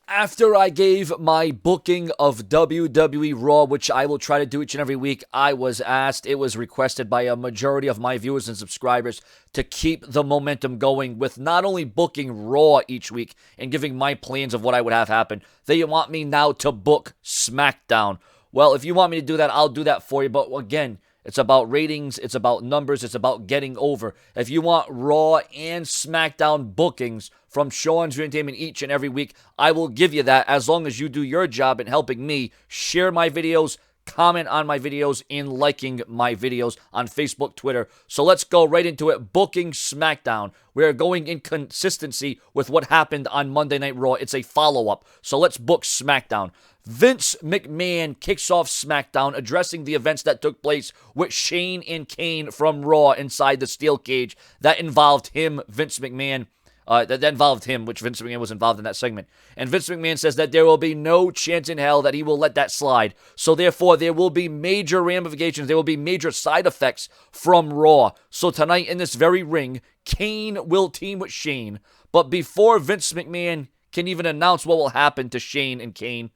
After I gave my booking of WWE Raw, which I will try to do each and every week, I was asked, it was requested by a majority of my viewers and subscribers to keep the momentum going with not only booking Raw each week and giving my plans of what I would have happen, they want me now to book SmackDown. Well, if you want me to do that, I'll do that for you. But again, it's about ratings, it's about numbers, it's about getting over. If you want Raw and SmackDown bookings from Sean's Entertainment each and every week, I will give you that as long as you do your job in helping me share my videos, comment on my videos, and liking my videos on Facebook, Twitter. So let's go right into it. Booking SmackDown. We are going in consistency with what happened on Monday Night Raw. It's a follow-up. So let's book SmackDown. Vince McMahon kicks off SmackDown, addressing the events that took place with Shane and Kane from Raw inside the steel cage. That involved him, Vince McMahon. That involved him, which Vince McMahon was involved in that segment. And Vince McMahon says that there will be no chance in hell that he will let that slide. So therefore, there will be major ramifications. There will be major side effects from Raw. So tonight in this very ring, Kane will team with Shane. But before Vince McMahon can even announce what will happen to Shane and Kane,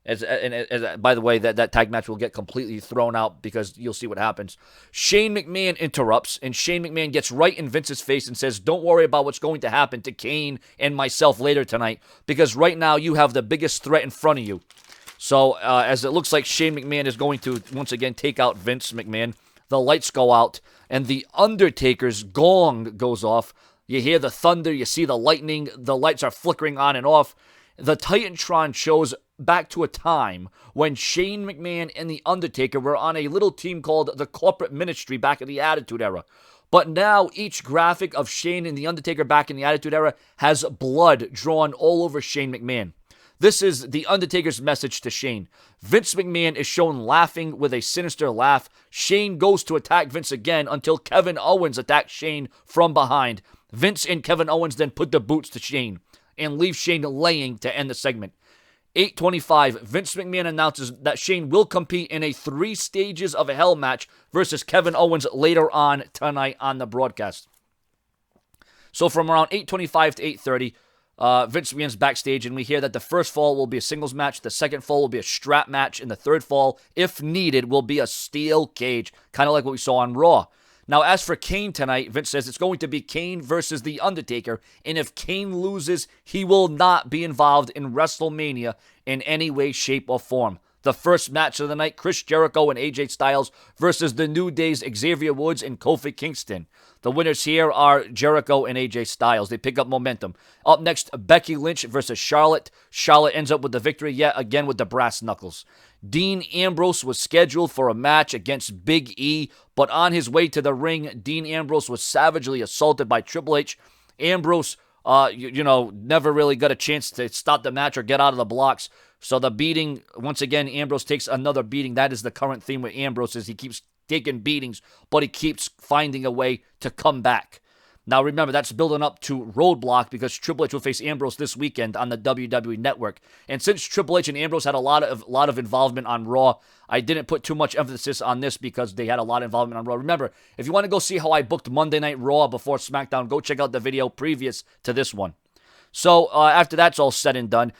by the way, that tag match will get completely thrown out because you'll see what happens. Shane McMahon interrupts, and Shane McMahon gets right in Vince's face and says, don't worry about what's going to happen to Kane and myself later tonight, because right now you have the biggest threat in front of you. So, as it looks like Shane McMahon is going to, once again, take out Vince McMahon, the lights go out, and the Undertaker's gong goes off. You hear the thunder, you see the lightning, the lights are flickering on and off. The Titantron shows back to a time when Shane McMahon and The Undertaker were on a little team called the Corporate Ministry back in the Attitude Era. But now each graphic of Shane and The Undertaker back in the Attitude Era has blood drawn all over Shane McMahon. This is The Undertaker's message to Shane. Vince McMahon is shown laughing with a sinister laugh. Shane goes to attack Vince again until Kevin Owens attacks Shane from behind. Vince and Kevin Owens then put the boots to Shane and leave Shane laying to end the segment. 8:25, Vince McMahon announces that Shane will compete in a 3 stages of a hell match versus Kevin Owens later on tonight on the broadcast. So from around 8:25 to 8:30, Vince McMahon's backstage, and we hear that the first fall will be a singles match, the second fall will be a strap match, and the third fall, if needed, will be a steel cage, kind of like what we saw on Raw. Now, as for Kane tonight, Vince says it's going to be Kane versus The Undertaker, and if Kane loses, he will not be involved in WrestleMania in any way, shape, or form. The first match of the night, Chris Jericho and AJ Styles versus the New Day's Xavier Woods and Kofi Kingston. The winners here are Jericho and AJ Styles. They pick up momentum. Up next, Becky Lynch versus Charlotte. Charlotte ends up with the victory yet again with the brass knuckles. Dean Ambrose was scheduled for a match against Big E, but on his way to the ring, Dean Ambrose was savagely assaulted by Triple H. Ambrose, never really got a chance to stop the match or get out of the blocks. So the beating, once again, Ambrose takes another beating. That is the current theme with Ambrose, is he keeps taking beatings, but he keeps finding a way to come back. Now remember, that's building up to Roadblock because Triple H will face Ambrose this weekend on the WWE Network. And since Triple H and Ambrose had a lot of involvement on Raw, I didn't put too much emphasis on this because they had a lot of involvement on Raw. Remember, if you want to go see how I booked Monday Night Raw before SmackDown, go check out the video previous to this one. So after that's all said and done,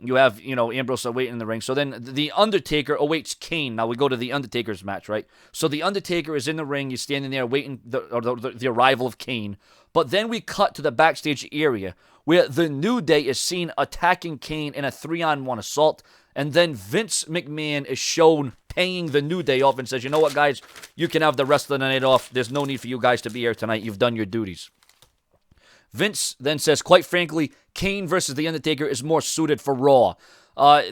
you have, Ambrose waiting in the ring. So then The Undertaker awaits Kane. Now we go to The Undertaker's match, right? So The Undertaker is in the ring. He's standing there waiting the arrival of Kane. But then we cut to the backstage area where the New Day is seen attacking Kane in a 3-on-1 assault. And then Vince McMahon is shown paying the New Day off and says, you know what, guys? You can have the rest of the night off. There's no need for you guys to be here tonight. You've done your duties. Vince then says, quite frankly, Kane versus The Undertaker is more suited for Raw.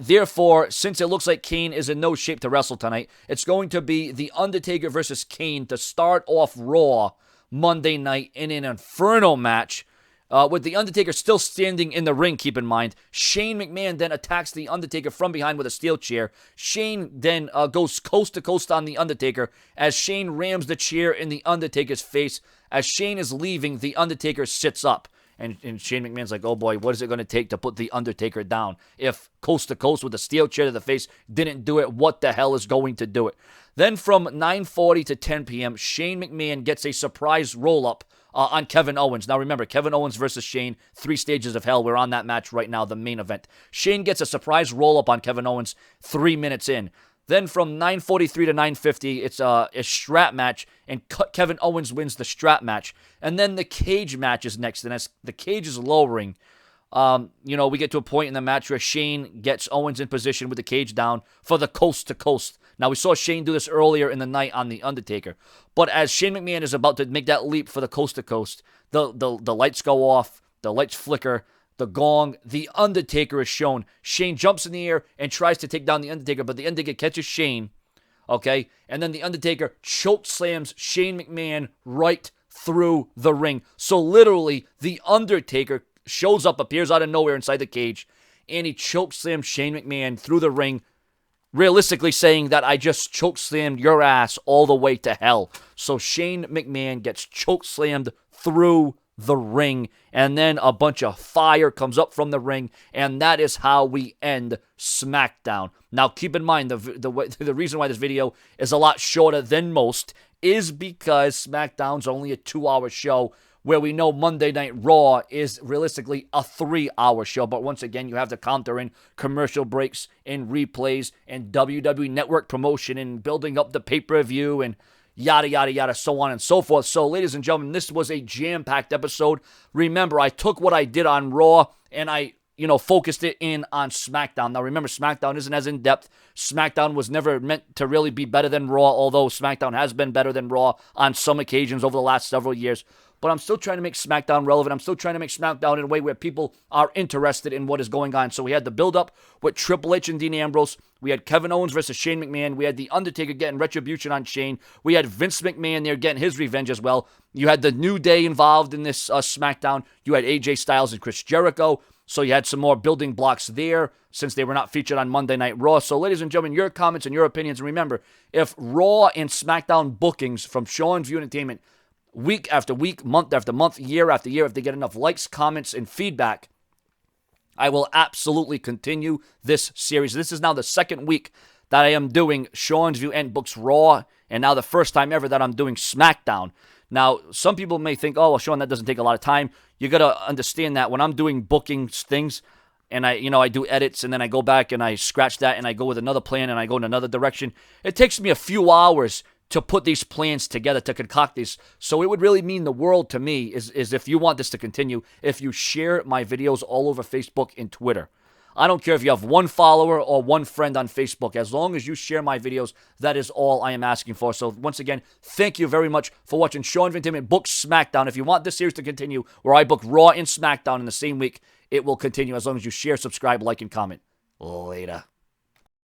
Therefore, since it looks like Kane is in no shape to wrestle tonight, it's going to be The Undertaker versus Kane to start off Raw Monday night in an Inferno match. With The Undertaker still standing in the ring, keep in mind. Shane McMahon then attacks The Undertaker from behind with a steel chair. Shane then goes coast to coast on The Undertaker as Shane rams the chair in The Undertaker's face. As Shane is leaving, The Undertaker sits up. And Shane McMahon's like, oh boy, what is it going to take to put The Undertaker down? If coast to coast with a steel chair to the face didn't do it, what the hell is going to do it? Then from 9:40 to 10 p.m., Shane McMahon gets a surprise roll-up on Kevin Owens. Now remember, Kevin Owens versus Shane, 3 stages of hell. We're on that match right now, the main event. Shane gets a surprise roll-up on Kevin Owens 3 minutes in. Then from 9:43 to 9:50, it's a strap match, and Kevin Owens wins the strap match. And then the cage match is next, and as the cage is lowering, we get to a point in the match where Shane gets Owens in position with the cage down for the coast to coast. Now, we saw Shane do this earlier in the night on The Undertaker. But as Shane McMahon is about to make that leap for the coast to coast, the lights go off, the lights flicker, the gong, The Undertaker is shown. Shane jumps in the air and tries to take down The Undertaker, but The Undertaker catches Shane, okay? And then The Undertaker choke slams Shane McMahon right through the ring. So literally, The Undertaker shows up, appears out of nowhere inside the cage, and he choke slams Shane McMahon through the ring, realistically saying that I just choke slammed your ass all the way to hell. So Shane McMahon gets choke slammed through the ring, and then a bunch of fire comes up from the ring, and that is how we end SmackDown. Now, keep in mind, the reason why this video is a lot shorter than most is because SmackDown's only a 2-hour show, where we know Monday Night Raw is realistically a 3-hour show. But once again, you have to counter in commercial breaks and replays and WWE Network promotion and building up the pay-per-view and yada, yada, yada, so on and so forth. So, ladies and gentlemen, this was a jam-packed episode. Remember, I took what I did on Raw and I focused it in on SmackDown. Now, remember, SmackDown isn't as in-depth. SmackDown was never meant to really be better than Raw, although SmackDown has been better than Raw on some occasions over the last several years. But I'm still trying to make SmackDown relevant. I'm still trying to make SmackDown in a way where people are interested in what is going on. So we had the build-up with Triple H and Dean Ambrose. We had Kevin Owens versus Shane McMahon. We had The Undertaker getting retribution on Shane. We had Vince McMahon there getting his revenge as well. You had the New Day involved in this SmackDown. You had AJ Styles and Chris Jericho. So you had some more building blocks there since they were not featured on Monday Night Raw. So ladies and gentlemen, your comments and your opinions. And remember, if Raw and SmackDown bookings from Sean's View Entertainment week after week, month after month, year after year, if they get enough likes, comments, and feedback, I will absolutely continue this series. This is now the second week that I am doing Sean's View and Books Raw, and now the first time ever that I'm doing SmackDown. Now, some people may think, oh, well, Sean, that doesn't take a lot of time. You got to understand that when I'm doing booking things, and I do edits, and then I go back and I scratch that, and I go with another plan, and I go in another direction, it takes me a few hours to put these plans together, to concoct these. So it would really mean the world to me is if you want this to continue, if you share my videos all over Facebook and Twitter. I don't care if you have 1 follower or 1 friend on Facebook. As long as you share my videos, that is all I am asking for. So once again, thank you very much for watching Sean View Entertainment Book SmackDown. If you want this series to continue, where I book Raw and SmackDown in the same week, it will continue as long as you share, subscribe, like, and comment. Later.